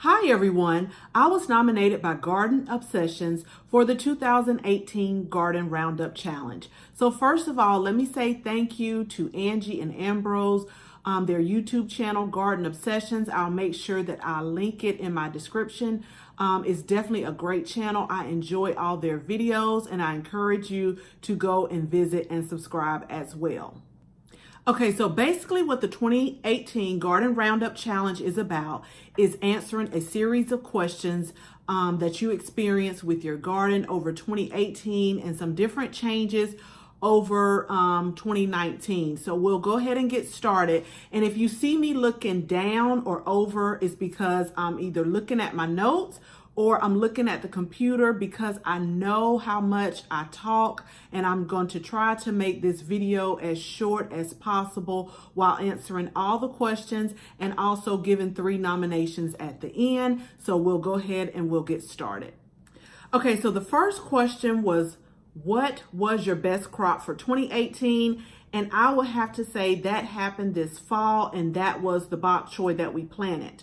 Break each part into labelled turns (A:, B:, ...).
A: Hi everyone, I was nominated by Garden Obsessions for the 2018 Garden Roundup Challenge. So first of all, let me say thank you to Angie and Ambrose, their YouTube channel, Garden Obsessions. I'll make sure that I link it in my description. It's definitely a great channel. I enjoy all their videos and I encourage you to go and visit and subscribe as well. Okay, so basically what the 2018 Garden Roundup Challenge is about is answering a series of questions that you experienced with your garden over 2018 and some different changes over 2019. So we'll go ahead and get started. And if you see me looking down or over, it's because I'm either looking at my notes or I'm looking at the computer because I know how much I talk, and I'm going to try to make this video as short as possible while answering all the questions and also giving 3 nominations at the end. So we'll go ahead and we'll get started. Okay, so the first question was, what was your best crop for 2018? And I will have to say that happened this fall, and that was the bok choy that we planted.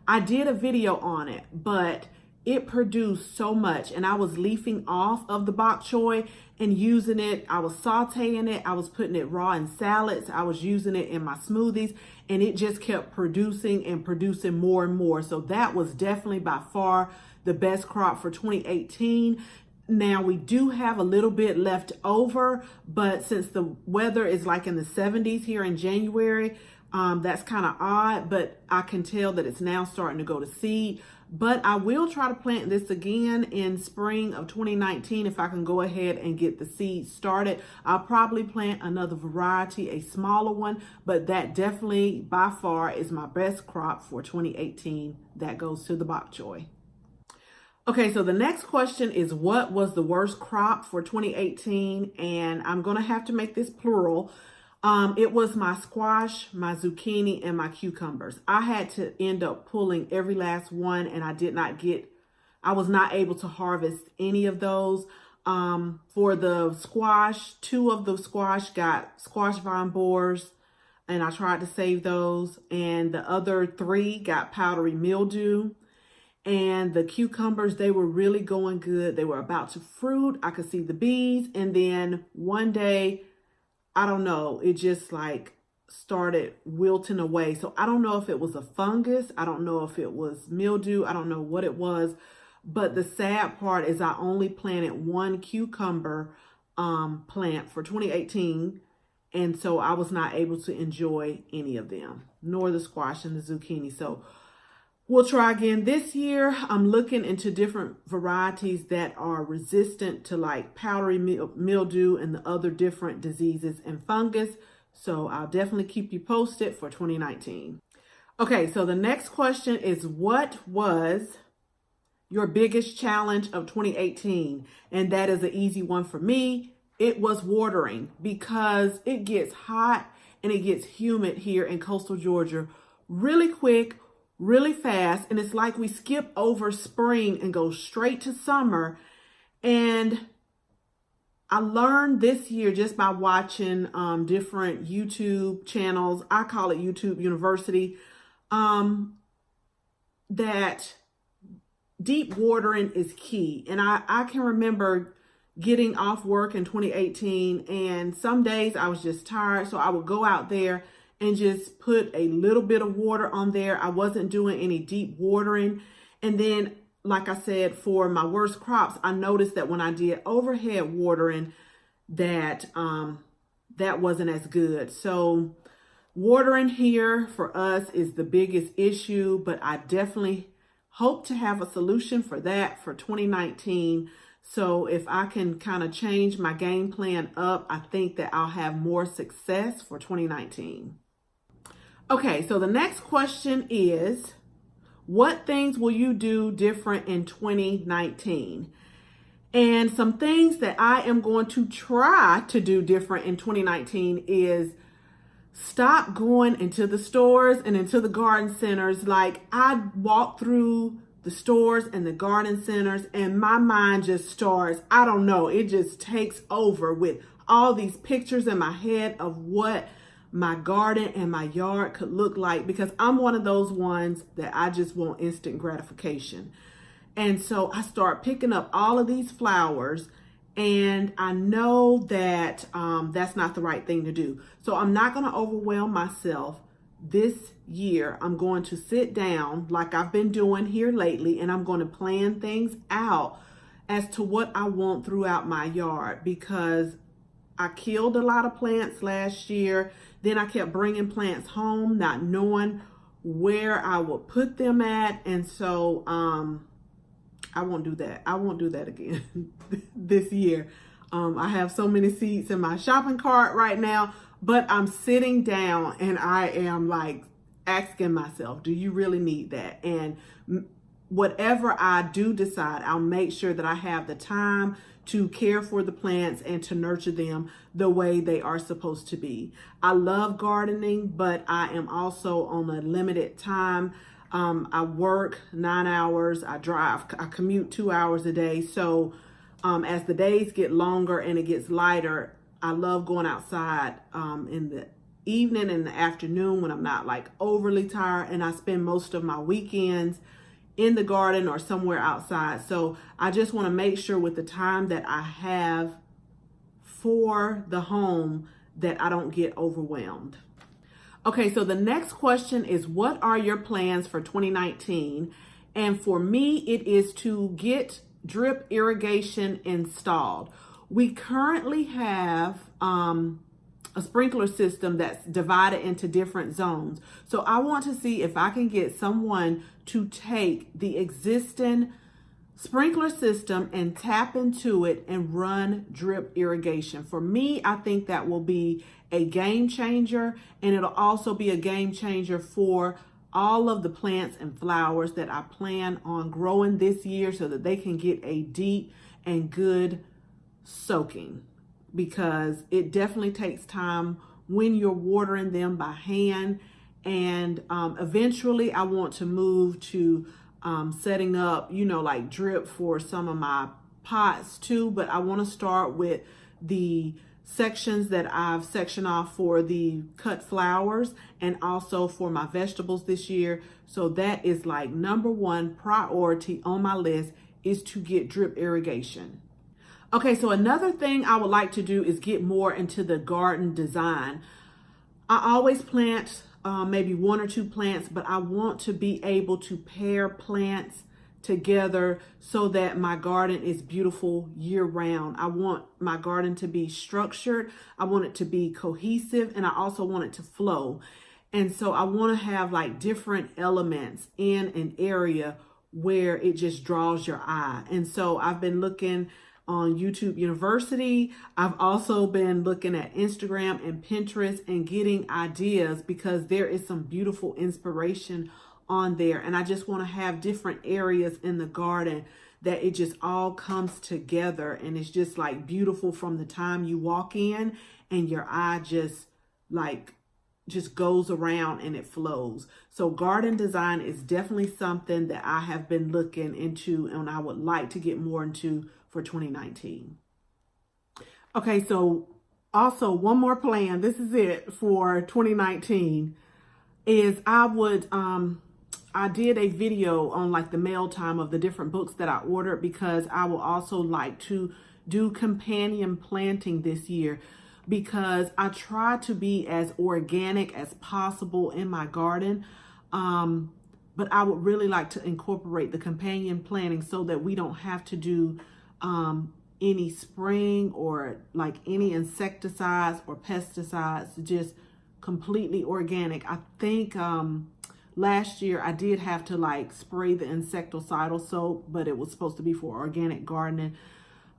A: I did a video on it, but it produced so much, and I was leafing off of the bok choy and using it. I was sauteing it. I was putting it raw in salads. I was using it in my smoothies, and it just kept producing and producing more and more. So that was definitely by far the best crop for 2018. Now we do have a little bit left over, but since the weather is like in the 70s here in January, that's kind of odd, but I can tell that it's now starting to go to seed. But I will try to plant this again in spring of 2019 if I can go ahead and get the seeds started. I'll probably plant another variety, a smaller one, but that definitely by far is my best crop for 2018. That goes to the bok choy. Okay, so the next question is, what was the worst crop for 2018? And I'm going to have to make this plural. It was my squash, my zucchini, and my cucumbers. I had to end up pulling every last one, and I was not able to harvest any of those. For the squash, 2 of the squash got squash vine borers, and I tried to save those. And the other 3 got powdery mildew. And the cucumbers, they were really going good. They were about to fruit. I could see the bees. And then one day, I don't know, it just like started wilting away. So I don't know if it was a fungus. I don't know if it was mildew. I don't know what it was. But the sad part is I only planted 1 cucumber plant for 2018. And so I was not able to enjoy any of them, nor the squash and the zucchini. So we'll try again this year. I'm looking into different varieties that are resistant to like powdery mildew and the other different diseases and fungus. So I'll definitely keep you posted for 2019. Okay, so the next question is, what was your biggest challenge of 2018? And that is an easy one for me. It was watering, because it gets hot and it gets humid here in coastal Georgia really quick, really fast, and it's like we skip over spring and go straight to summer. And I learned this year just by watching different YouTube channels, I call it YouTube University, that deep watering is key. And I can remember getting off work in 2018, and some days I was just tired, so I would go out there and just put a little bit of water on there. I wasn't doing any deep watering. And then, like I said, for my worst crops, I noticed that when I did overhead watering, that that wasn't as good. So watering here for us is the biggest issue, but I definitely hope to have a solution for that for 2019. So if I can kind of change my game plan up, I think that I'll have more success for 2019. Okay, so the next question is, what things will you do different in 2019? And some things that I am going to try to do different in 2019 is stop going into the stores and into the garden centers. Like, I walk through the stores and the garden centers and my mind just starts, I don't know, it just takes over with all these pictures in my head of what my garden and my yard could look like, because I'm one of those ones that I just want instant gratification. And so I start picking up all of these flowers, and I know that that's not the right thing to do. So I'm not going to overwhelm myself. This year, I'm going to sit down like I've been doing here lately, and I'm going to plan things out as to what I want throughout my yard, because I killed a lot of plants last year. Then I kept bringing plants home, not knowing where I would put them at. And so I won't do that. I won't do that again this year. I have so many seeds in my shopping cart right now, but I'm sitting down and I am like asking myself, do you really need that? And whatever I do decide, I'll make sure that I have the time to care for the plants and to nurture them the way they are supposed to be. I love gardening, but I am also on a limited time. I work 9 hours, I commute 2 hours a day. So as the days get longer and it gets lighter, I love going outside in the evening and the afternoon when I'm not like overly tired, and I spend most of my weekends in the garden or somewhere outside. So I just want to make sure with the time that I have for the home that I don't get overwhelmed. Okay, so the next question is, what are your plans for 2019? And for me, it is to get drip irrigation installed. We currently have a sprinkler system that's divided into different zones. So I want to see if I can get someone to take the existing sprinkler system and tap into it and run drip irrigation. For me, I think that will be a game changer, and it'll also be a game changer for all of the plants and flowers that I plan on growing this year, so that they can get a deep and good soaking, because it definitely takes time when you're watering them by hand. And eventually I want to move to setting up, like drip for some of my pots too. But I want to start with the sections that I've sectioned off for the cut flowers and also for my vegetables this year. So that is like number one priority on my list, is to get drip irrigation. Okay, so another thing I would like to do is get more into the garden design. I always plant maybe 1 or 2 plants, but I want to be able to pair plants together so that my garden is beautiful year round. I want my garden to be structured. I want it to be cohesive, and I also want it to flow. And so I want to have like different elements in an area where it just draws your eye. And so I've been looking on YouTube University. I've also been looking at Instagram and Pinterest and getting ideas, because there is some beautiful inspiration on there. And I just want to have different areas in the garden that it just all comes together, and it's just like beautiful from the time you walk in and your eye just goes around and it flows. So garden design is definitely something that I have been looking into, and I would like to get more into for 2019. Okay, so also one more plan, this is it for 2019, is I did a video on like the mail time of the different books that I ordered, because I will also like to do companion planting this year, because I try to be as organic as possible in my garden. But I would really like to incorporate the companion planting so that we don't have to do any spraying or like any insecticides or pesticides, just completely organic. I think last year I did have to like spray the insecticidal soap, but it was supposed to be for organic gardening.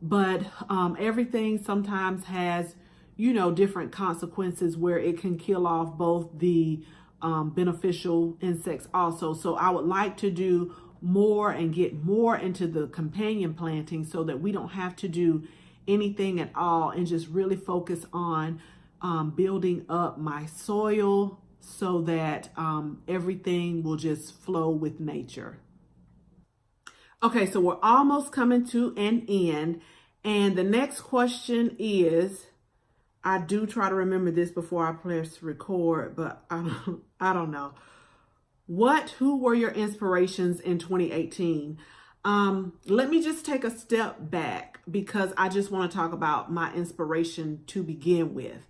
A: But everything sometimes has, different consequences where it can kill off both the beneficial insects also. So I would like to do more and get more into the companion planting so that we don't have to do anything at all, and just really focus on building up my soil so that everything will just flow with nature. Okay, so we're almost coming to an end, and the next question is, I do try to remember this before I press record, but I don't know. Who were your inspirations in 2018? Let me just take a step back because I just want to talk about my inspiration to begin with.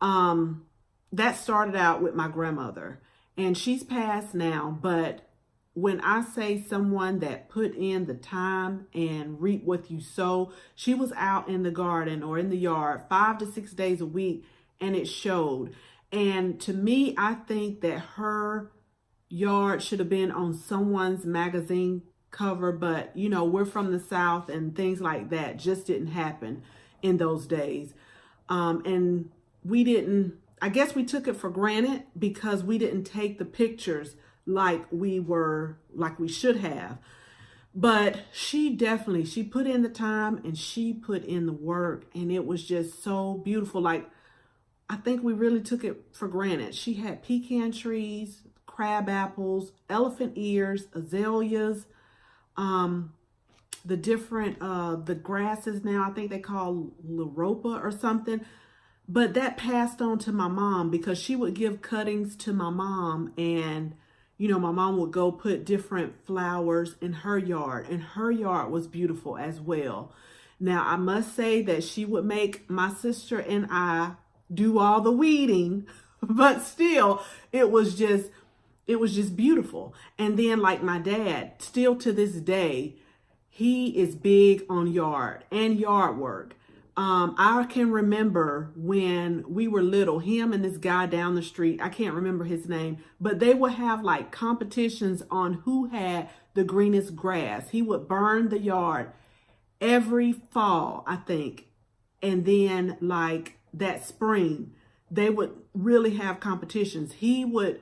A: That started out with my grandmother, and she's passed now, but when I say someone that put in the time and reap what you sow, she was out in the garden or in the yard 5 to 6 days a week, and it showed. And to me, I think that her yard should have been on someone's magazine cover, but you know, we're from the South and things like that just didn't happen in those days. And I guess we took it for granted because we didn't take the pictures like we should have. But she put in the time and she put in the work, and it was just so beautiful. Like, I think we really took it for granted. She had pecan trees, crab apples, elephant ears, azaleas, the different, the grasses now, I think they call Loropa or something. But that passed on to my mom because she would give cuttings to my mom, and you know, my mom would go put different flowers in her yard, and her yard was beautiful as well. Now, I must say that she would make my sister and I do all the weeding, but still, it was just beautiful. And then, like my dad, still to this day, he is big on yard work. I can remember when we were little, him and this guy down the street, I can't remember his name, but they would have like competitions on who had the greenest grass. He would burn the yard every fall, I think. And then like that spring, they would really have competitions. He would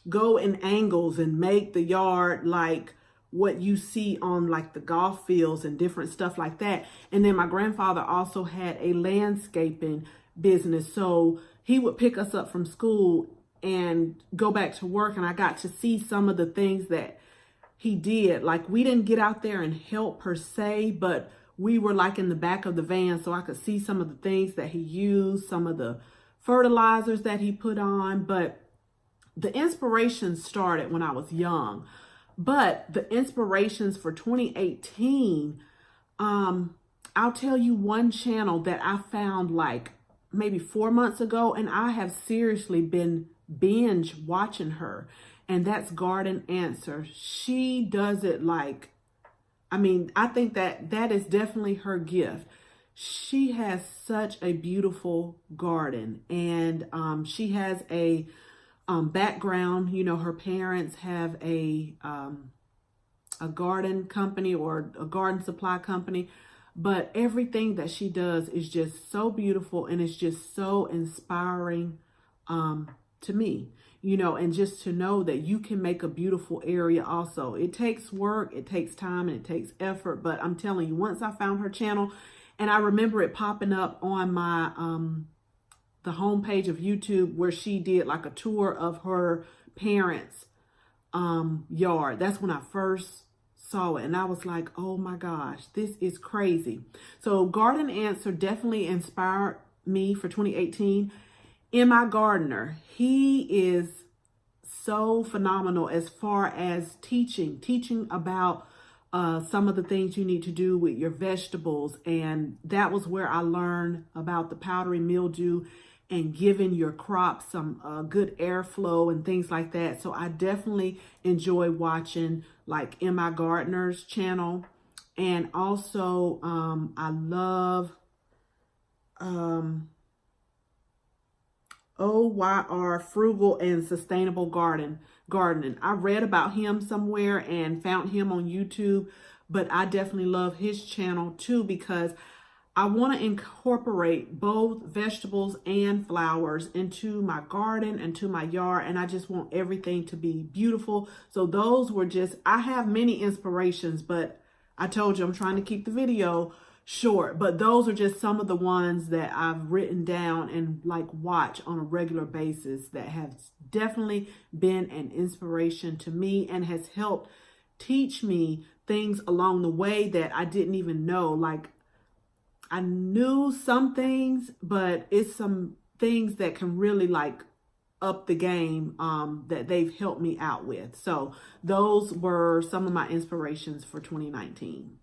A: go in angles and make the yard like what you see on like the golf fields and different stuff like that. And then my grandfather also had a landscaping business. So he would pick us up from school and go back to work. And I got to see some of the things that he did. Like, we didn't get out there and help per se, but we were like in the back of the van. So I could see some of the things that he used, some of the fertilizers that he put on. But the inspiration started when I was young. But the inspirations for 2018, I'll tell you one channel that I found like maybe 4 months ago, and I have seriously been binge watching her, and that's Garden Answer. She does it like, I mean, I think that is definitely her gift. She has such a beautiful garden, and she has a background. You know, her parents have a garden company or a garden supply company, but everything that she does is just so beautiful, and it's just so inspiring to me, you know, and just to know that you can make a beautiful area also. It takes work, it takes time, and it takes effort, but I'm telling you, once I found her channel, and I remember it popping up on my the homepage of YouTube where she did like a tour of her parents' yard. That's when I first saw it, and I was like, oh my gosh, this is crazy. So Garden Answer definitely inspired me for 2018. MIgardener, he is so phenomenal as far as teaching about some of the things you need to do with your vegetables. And that was where I learned about the powdery mildew and giving your crops some good airflow and things like that. So I definitely enjoy watching like MIgardener's channel. And also I love OYR Frugal and Sustainable Gardening. I read about him somewhere and found him on YouTube, but I definitely love his channel too, because I want to incorporate both vegetables and flowers into my garden and to my yard, and I just want everything to be beautiful. So those were just, I have many inspirations, but I told you I'm trying to keep the video short, but those are just some of the ones that I've written down and like watch on a regular basis that have definitely been an inspiration to me and has helped teach me things along the way that I didn't even know. Like, I knew some things, but it's some things that can really like up the game that they've helped me out with. So those were some of my inspirations for 2019.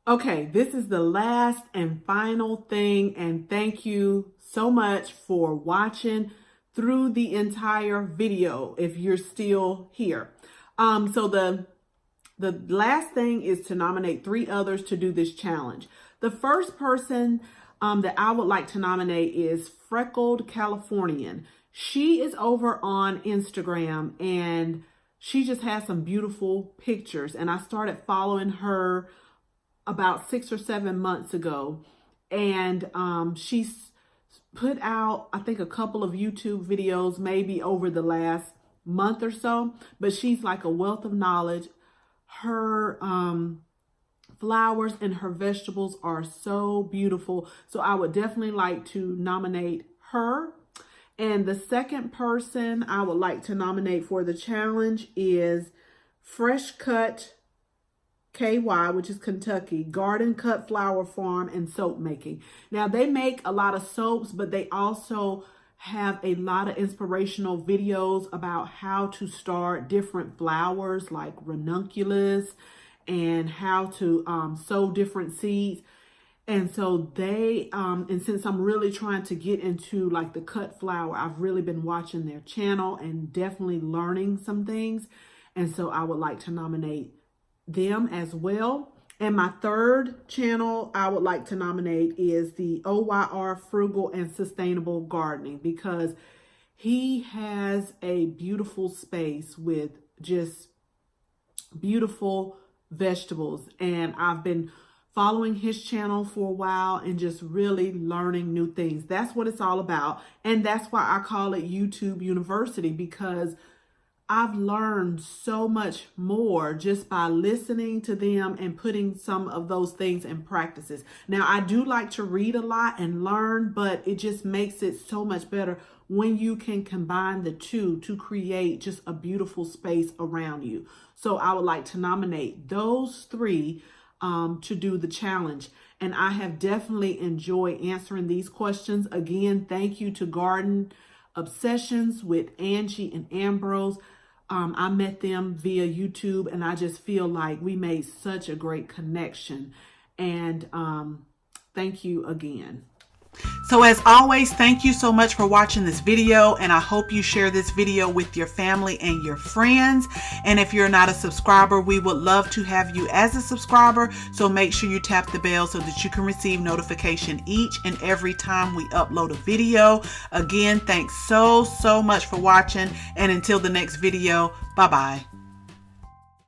A: Okay, this is the last and final thing, and thank you so much for watching through the entire video if you're still here. So the last thing is to nominate 3 others to do this challenge. The first person that I would like to nominate is Freckled Californian. She is over on Instagram and she just has some beautiful pictures, and I started following her about 6 or 7 months ago, and she's put out, I think, a couple of YouTube videos maybe over the last month or so, but she's like a wealth of knowledge. Her flowers and her vegetables are so beautiful, so I would definitely like to nominate her. And the second person I would like to nominate for the challenge is Fresh Cut KY, which is Kentucky, Garden Cut Flower Farm and Soap Making. Now, they make a lot of soaps, but they also have a lot of inspirational videos about how to start different flowers like ranunculus and how to sow different seeds. And so they, and since I'm really trying to get into like the cut flower, I've really been watching their channel and definitely learning some things. And so I would like to nominate them as well. And my third channel I would like to nominate is the OYR Frugal and Sustainable Gardening, because he has a beautiful space with just beautiful vegetables. And I've been following his channel for a while and just really learning new things. That's what it's all about. And that's why I call it YouTube University, because I've learned so much more just by listening to them and putting some of those things in practices. Now, I do like to read a lot and learn, but it just makes it so much better when you can combine the two to create just a beautiful space around you. So I would like to nominate those 3 to do the challenge. And I have definitely enjoyed answering these questions. Again, thank you to Garden Obsessions with Angie and Ambrose. I met them via YouTube, and I just feel like we made such a great connection. And thank you again. So as always, thank you so much for watching this video, and I hope you share this video with your family and your friends. And if you're not a subscriber, we would love to have you as a subscriber. So make sure you tap the bell so that you can receive notification each and every time we upload a video. Again, thanks so much for watching, and until the next video, bye-bye.